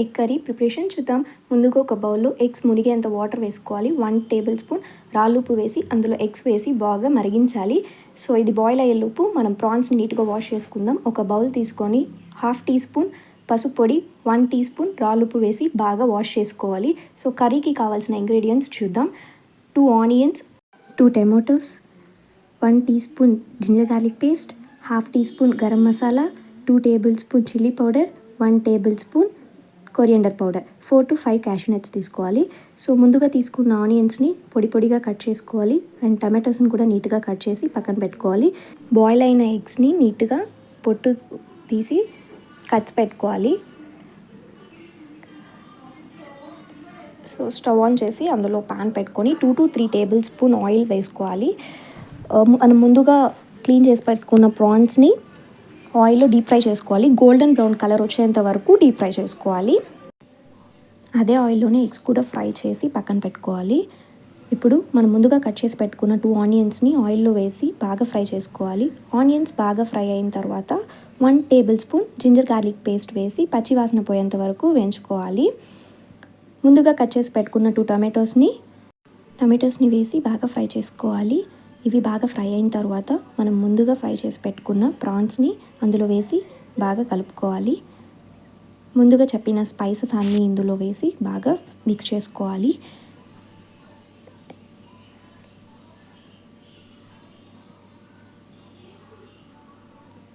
Egg curry preparation చూద్దాం. ముందుగా ఒక బౌల్లో ఎగ్స్ మునిగేంత వాటర్ వేసుకోవాలి. 1 టేబుల్ స్పూన్ రాళ్ళుప్పు వేసి అందులో ఎగ్స్ వేసి బాగా మరిగించాలి. సో ఇది బాయిల్ అయ్యేలోపు మనం ప్రాన్స్ని నీట్గా వాష్ చేసుకుందాం. ఒక బౌల్ తీసుకొని 1/2 టీ స్పూన్ పసుపు పొడి, 1 టీ స్పూన్ రాళ్ళుప్పు వేసి బాగా వాష్ చేసుకోవాలి. సో కర్రీకి కావాల్సిన ఇంగ్రీడియంట్స్ చూద్దాం. 2 onions, 2 tomatoes, 1 teaspoon ginger garlic paste, 1/2 teaspoon garam masala, 2 tablespoon chilli powder, 1 tablespoon coriander powder, 4 to 5 cashew nuts తీసుకోవాలి. సో ముందుగా తీసుకున్న ఆనియన్స్ని పొడిగా కట్ చేసుకోవాలి అండ్ టమాటోస్ని కూడా నీట్గా కట్ చేసి పక్కన పెట్టుకోవాలి. బాయిల్ అయిన ఎగ్స్ని నీట్గా పొట్టు తీసి కట్స్ పెట్టుకోవాలి. సో స్టవ్ ఆన్ చేసి అందులో పాన్ పెట్టుకొని 2 to 3 టేబుల్ స్పూన్ ఆయిల్ వేసుకోవాలి. మనం ముందుగా క్లీన్ చేసి పెట్టుకున్న ప్రాన్స్ని ఆయిల్లో డీప్ ఫ్రై చేసుకోవాలి. గోల్డెన్ బ్రౌన్ కలర్ వచ్చేంత వరకు డీప్ ఫ్రై చేసుకోవాలి. అదే ఆయిల్లోనే ఎగ్స్ కూడా ఫ్రై చేసి పక్కన పెట్టుకోవాలి. ఇప్పుడు మనం ముందుగా కట్ చేసి పెట్టుకున్న 2 ఆనియన్స్ని ఆయిల్లో వేసి బాగా ఫ్రై చేసుకోవాలి. ఆనియన్స్ బాగా ఫ్రై అయిన తర్వాత 1 tablespoon ginger garlic paste వేసి పచ్చి వాసన పోయేంత వరకు వేయించుకోవాలి. ముందుగా కట్ చేసి పెట్టుకున్న 2 టమాటోస్ని వేసి బాగా ఫ్రై చేసుకోవాలి. ఇవి బాగా ఫ్రై అయిన తర్వాత మనం ముందుగా ఫ్రై చేసి పెట్టుకున్న ప్రాన్స్ని అందులో వేసి బాగా కలుపుకోవాలి. ముందుగా చెప్పిన స్పైసెస్ అన్నీ ఇందులో వేసి బాగా మిక్స్ చేసుకోవాలి.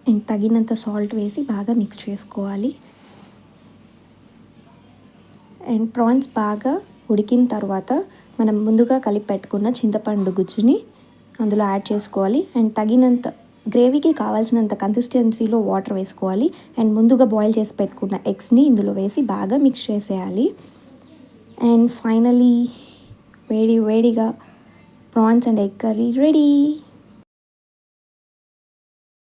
అండ్ తగినంత సాల్ట్ వేసి బాగా మిక్స్ చేసుకోవాలి. అండ్ ప్రాన్స్ బాగా ఉడికిన తర్వాత మనం ముందుగా కలిపి పెట్టుకున్న చింతపండు గుజ్జుని అందులో యాడ్ చేసుకోవాలి. అండ్ తగినంత గ్రేవీకి కావాల్సినంత కన్సిస్టెన్సీలో వాటర్ వేసుకోవాలి. అండ్ ముందుగా బాయిల్ చేసి పెట్టుకున్న ఎగ్స్ని ఇందులో వేసి బాగా మిక్స్ చేసేయాలి. అండ్ ఫైనలీ వేడిగా prawns and egg curry ready.